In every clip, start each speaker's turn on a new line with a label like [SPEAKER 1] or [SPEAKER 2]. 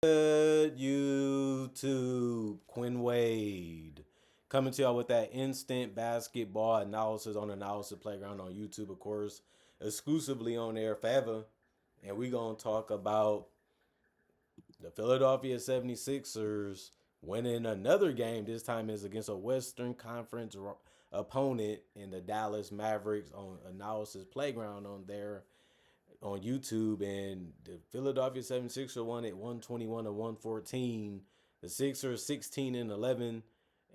[SPEAKER 1] Good YouTube, Quinn Wade. Coming to y'all with that instant basketball analysis on Analysis Playground on YouTube, of course, exclusively on there forever. And we going to talk about the Philadelphia 76ers winning another game. This time is against a Western Conference opponent in the Dallas Mavericks on Analysis Playground on there on YouTube, and the Philadelphia 76ers won it 121 to 114. The Sixers 16-11,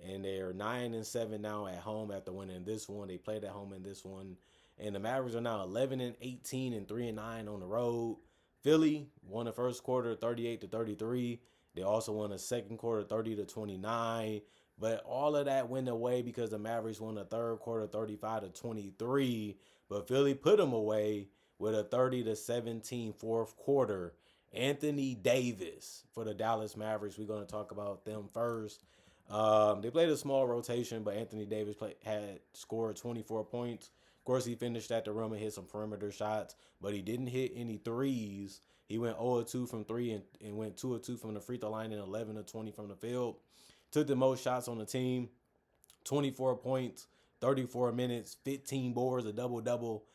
[SPEAKER 1] and they're 9-7 now at home after winning this one. They played at home in this one, and the Mavericks are now 11-18 and 3-9 on the road. Philly won the first quarter 38-33. They also won the second quarter 30-29. But all of that went away because the Mavericks won the third quarter 35-23. But Philly put them away with a 30-17 fourth quarter. Anthony Davis for the Dallas Mavericks. We're going to talk about them first. They played a small rotation, but Anthony Davis had scored 24 points. Of course, he finished at the rim and hit some perimeter shots, but he didn't hit any threes. He went 0-2 from 3 and went 2-2 from the free throw line and 11-20 from the field. Took the most shots on the team, 24 points, 34 minutes, 15 boards, a double-double.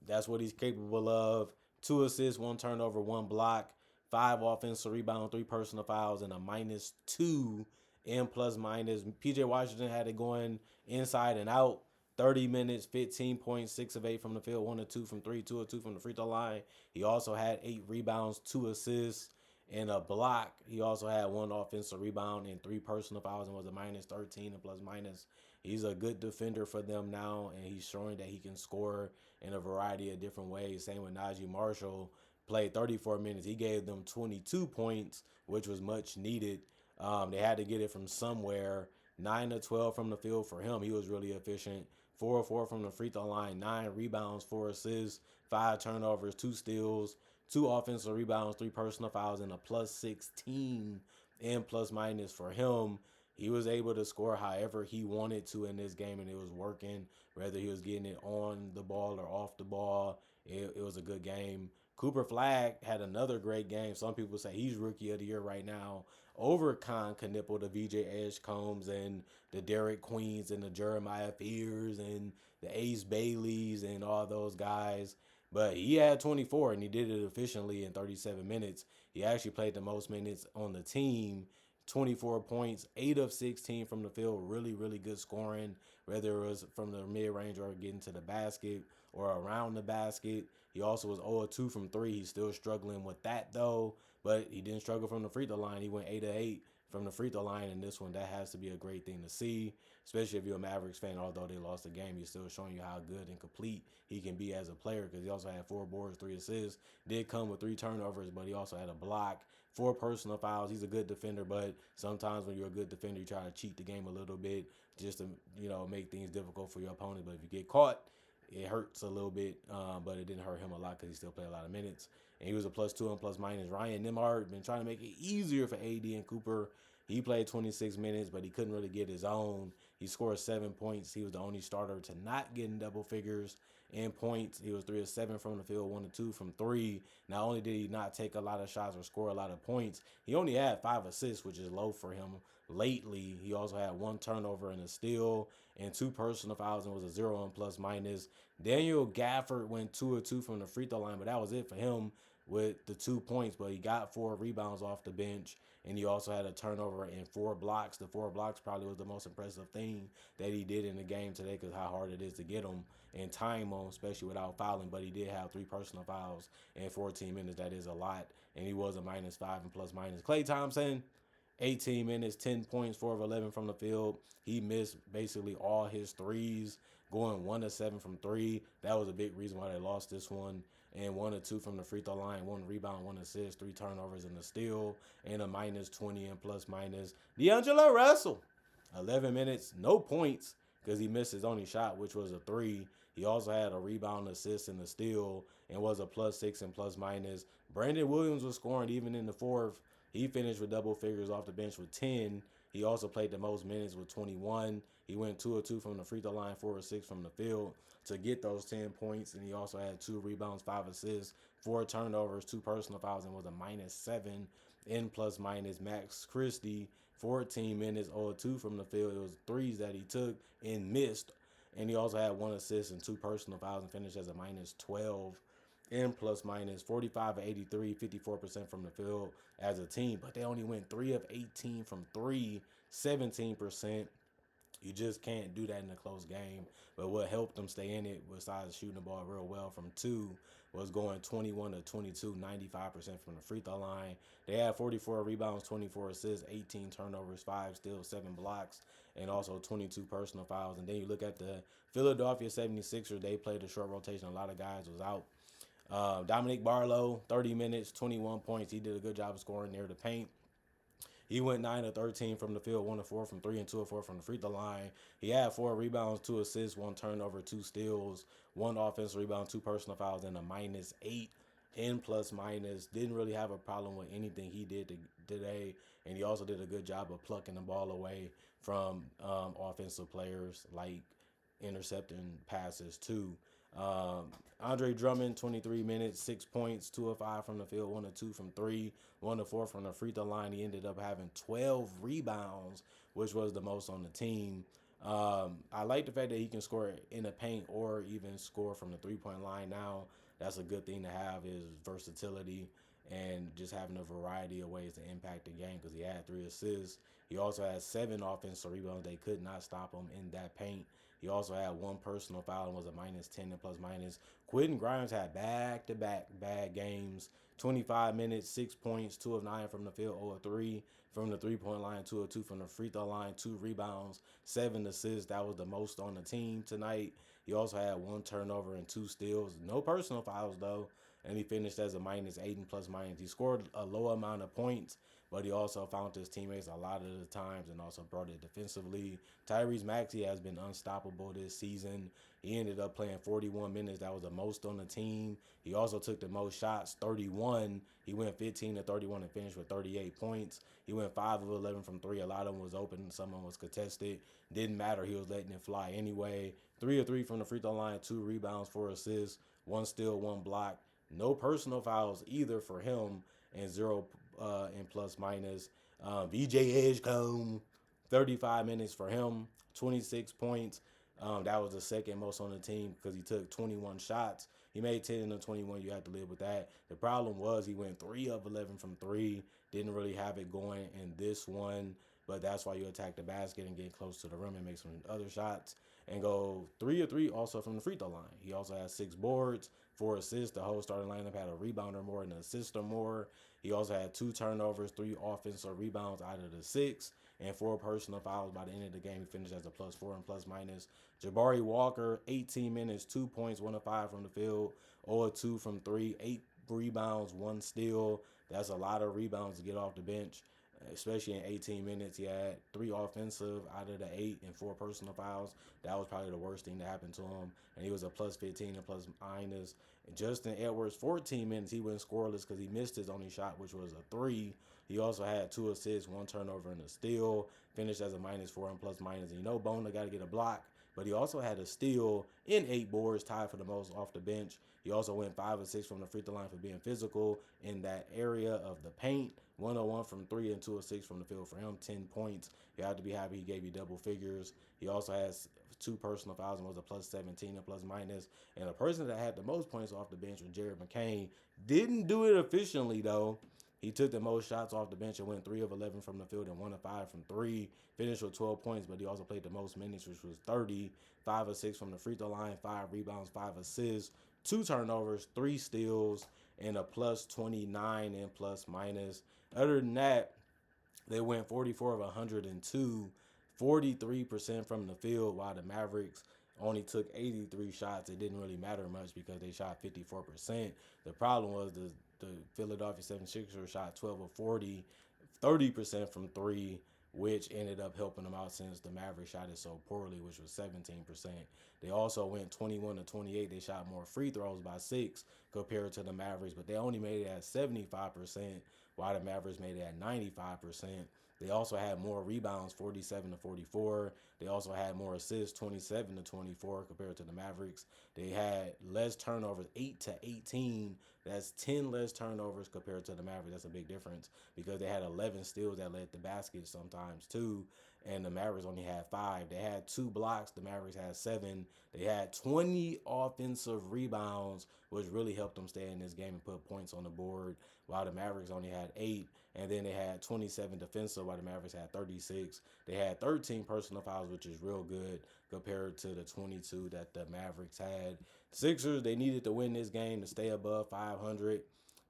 [SPEAKER 1] That's what he's capable of. 2 assists, 1 turnover, 1 block, 5 offensive rebounds, 3 personal fouls, and a -2 in plus minus. PJ Washington had it going inside and out. 30 minutes, 15 points, 6 of 8 from the field, 1 of 2 from 3, 2 of 2 from the free throw line. He also had 8 rebounds, 2 assists, and a block. He also had 1 offensive rebound and 3 personal fouls and was a -13 and plus minus. He's a good defender for them now, and he's showing that he can score in a variety of different ways. Same with Najee Marshall. Played 34 minutes. He gave them 22 points, which was much needed. They had to get it from somewhere. 9 of 12 from the field for him. He was really efficient. 4 of 4 from the free throw line. 9 rebounds, 4 assists, 5 turnovers, 2 steals, 2 offensive rebounds, 3 personal fouls, and a +16 in plus minus for him. He was able to score however he wanted to in this game, and it was working. Whether he was getting it on the ball or off the ball, it was a good game. Cooper Flag had another great game. Some people say he's rookie of the year right now over Con Knipple, the VJ Edgecombs, and the Derek Queens, and the Jeremiah Fears, and the Ace Baileys, and all those guys. But he had 24, and he did it efficiently in 37 minutes. He actually played the most minutes on the team. 24 points, 8 of 16 from the field. Really, really good scoring, whether it was from the mid-range or getting to the basket or around the basket. He also was 0-2 from 3. He's still struggling with that, though, but he didn't struggle from the free throw line. He went 8 of 8 from the free throw line in this one. That has to be a great thing to see, especially if you're a Mavericks fan. Although they lost the game, he's still showing you how good and complete he can be as a player, because he also had 4 boards, 3 assists. Did come with 3 turnovers, but he also had a block, 4 personal fouls. He's a good defender, but sometimes when you're a good defender, you try to cheat the game a little bit just to, make things difficult for your opponent. But if you get caught, it hurts a little bit, but it didn't hurt him a lot because he still played a lot of minutes. And he was a +2 and plus minus. Ryan Nembhard been trying to make it easier for AD and Cooper. He played 26 minutes, but he couldn't really get his own. He scored 7 points. He was the only starter to not get in double figures in points. He was 3 of 7 from the field, 1 of 2 from 3. Not only did he not take a lot of shots or score a lot of points, he only had 5 assists, which is low for him lately. He also had 1 turnover and a steal and 2 personal fouls and was a 0 and plus minus. Daniel Gafford went 2 of 2 from the free throw line, but that was it for him with the 2 points. But he got 4 rebounds off the bench, and he also had a turnover and 4 blocks. The 4 blocks probably was the most impressive thing that he did in the game today, because how hard it is to get them and time them, especially without fouling. But he did have 3 personal fouls in 14 minutes. That is a lot, and he was a -5 and plus minus. Klay Thompson, 18 minutes, 10 points, 4 of 11 from the field. He missed basically all his threes, going 1 of 7 from 3. That was a big reason why they lost this one. And 1 of 2 from the free throw line, 1 rebound, 1 assist, 3 turnovers and a steal, and a -20 and plus minus. D'Angelo Russell, 11 minutes, no points, because he missed his only shot, which was a 3. He also had a rebound, assist, and a steal, and was a +6 and plus minus. Brandon Williams was scoring even in the fourth. He finished with double figures off the bench with 10. He also played the most minutes with 21. He went 2 of 2 from the free throw line, 4 of 6 from the field to get those 10 points. And he also had 2 rebounds, 5 assists, 4 turnovers, 2 personal fouls, and was a -7 in plus minus. Max Christie, 14 minutes, 0-2 from the field. It was threes that he took and missed. And he also had one assist and two personal fouls and finished as a minus 12 in plus minus. 45 of 83, 54% from the field as a team. But they only went 3 of 18 from three, 17%. You just can't do that in a close game. But what helped them stay in it, besides shooting the ball real well from two, was going 21 to 22, 95% from the free throw line. They had 44 rebounds, 24 assists, 18 turnovers, 5 steals, 7 blocks, and also 22 personal fouls. And then you look at the Philadelphia 76ers, they played a short rotation. A lot of guys was out. Dominic Barlow, 30 minutes, 21 points. He did a good job of scoring near the paint. He went 9 of 13 from the field, 1 of 4 from three, and 2 of 4 from the free throw line. He had 4 rebounds, 2 assists, 1 turnover, 2 steals, 1 offensive rebound, 2 personal fouls, and a minus 8 in plus minus. Didn't really have a problem with anything he did today, and he also did a good job of plucking the ball away from offensive players, like intercepting passes too. Andre Drummond, 23 minutes, 6 points, 2 of 5 from the field, 1 of 2 from three, 1 of 4 from the free throw line. He ended up having 12 rebounds, which was the most on the team. I like the fact that he can score in the paint or even score from the 3-point line now. That's a good thing to have, is versatility and just having a variety of ways to impact the game, because he had 3 assists. He also had 7 offensive rebounds. They could not stop him in that paint. He also had 1 personal foul and was a minus 10 and plus minus. Quentin Grimes had back-to-back bad games. 25 minutes, 6 points, 2 of 9 from the field, 0 of 3 from the 3-point line, 2 of 2 from the free throw line, 2 rebounds, 7 assists. That was the most on the team tonight. He also had 1 turnover and 2 steals. No personal fouls, though. And he finished as a minus 8 and plus minus. He scored a low amount of points, but he also found his teammates a lot of the times and also brought it defensively. Tyrese Maxey has been unstoppable this season. He ended up playing 41 minutes. That was the most on the team. He also took the most shots, 31. He went 15 to 31 and finished with 38 points. He went 5 of 11 from three. A lot of them was open. Some of them was contested. Didn't matter. He was letting it fly anyway. 3 of 3 from the free throw line, 2 rebounds, 4 assists, 1 steal, 1 block. No personal fouls either for him, and 0 in plus minus. VJ Edgecombe, 35 minutes for him, 26 points. That was the second most on the team because he took 21 shots. He made 10 of 21. You have to live with that. The problem was he went 3 of 11 from three. Didn't really have it going in this one, but that's why you attack the basket and get close to the rim and make some other shots and go 3 of 3 also from the free throw line. He also has 6 boards, 4 assists. The whole starting lineup had a rebounder more and an assist or more. He also had 2 turnovers, 3 offensive rebounds out of the 6, and 4 personal fouls. By the end of the game, he finished as a plus 4 and plus minus. Jabari Walker, 18 minutes, 2 points, 1 of 5 from the field, 0 of 2 from 3, 8 rebounds, 1 steal. That's a lot of rebounds to get off the bench, especially in 18 minutes. He had 3 offensive out of the 8 and 4 personal fouls. That was probably the worst thing that happened to him. And he was a plus 15 and plus minus. And Justin Edwards, 14 minutes, he went scoreless because he missed his only shot, which was a 3. He also had 2 assists, 1 turnover, and a steal. Finished as a minus 4 and plus minus. And Bona got to get a block, but he also had a steal in 8 boards, tied for the most off the bench. He also went 5 of 6 from the free throw line for being physical in that area of the paint. 101 from 3 and 2 of 6 from the field for him, 10 points. You have to be happy he gave you double figures. He also has 2 personal fouls and was a plus 17 and plus minus. And the person that had the most points off the bench was Jared McCain. Didn't do it efficiently, though. He took the most shots off the bench and went 3 of 11 from the field and 1 of 5 from 3. Finished with 12 points, but he also played the most minutes, which was 30. 5 of 6 from the free throw line, 5 rebounds, 5 assists, 2 turnovers, 3 steals, and a plus 29 and plus minus. Other than that, they went 44 of 102, 43% from the field, while the Mavericks only took 83 shots. It didn't really matter much because they shot 54%. The problem was the Philadelphia 76ers shot 12 of 40, 30% from 3, which ended up helping them out since the Mavericks shot it so poorly, which was 17%. They also went 21 to 28. They shot more free throws by 6 compared to the Mavericks, but they only made it at 75%, while the Mavericks made it at 95%. They also had more rebounds, 47 to 44. They also had more assists, 27 to 24 compared to the Mavericks. They had less turnovers, 8 to 18. That's 10 less turnovers compared to the Mavericks. That's a big difference because they had 11 steals that led the basket sometimes too, and the Mavericks only had 5. They had 2 blocks. The Mavericks had 7. They had 20 offensive rebounds, which really helped them stay in this game and put points on the board, while the Mavericks only had 8. And then they had 27 defensive, while the Mavericks had 36. They had 13 personal fouls, which is real good compared to the 22 that the Mavericks had. Sixers, they needed to win this game to stay above 500,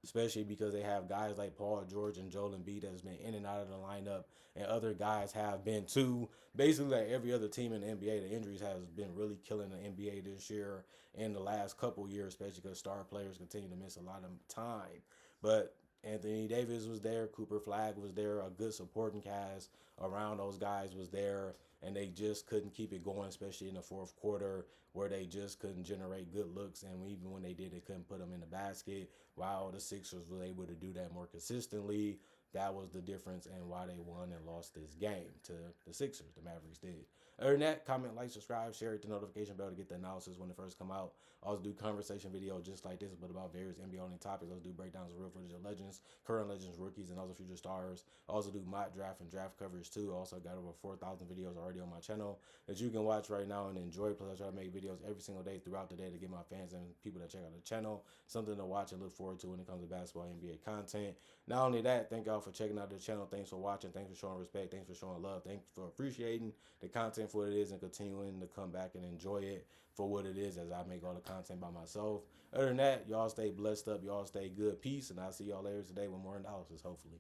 [SPEAKER 1] especially because they have guys like Paul George and Joel Embiid that's been in and out of the lineup, and other guys have been too. Basically, like every other team in the NBA, the injuries has been really killing the NBA this year and the last couple years, especially because star players continue to miss a lot of time. But Anthony Davis was there, Cooper Flag was there, a good supporting cast around those guys was there, and they just couldn't keep it going, especially in the fourth quarter where they just couldn't generate good looks, and even when they did, they couldn't put them in the basket. While the Sixers were able to do that more consistently, that was the difference and why they won and lost this game to the Sixers. The Mavericks did. Other than that, comment, like, subscribe, share, hit the notification bell to get the analysis when it first come out. Also do conversation videos just like this, but about various NBA only topics. Also do breakdowns of real footage of legends, current legends, rookies, and also future stars. Also do mock draft and draft coverage too. Also got over 4,000 videos already on my channel that you can watch right now and enjoy. Plus I try to make videos every single day throughout the day to give my fans and people that check out the channel something to watch and look forward to when it comes to basketball NBA content. Not only that, thank y'all for checking out the channel. Thanks for watching. Thanks for showing respect. Thanks for showing love. Thanks for appreciating the content for what it is and continuing to come back and enjoy it for what it is as I make all the content by myself. Other than that, y'all stay blessed up. Y'all stay good. Peace. And I'll see y'all later today with more analysis, hopefully.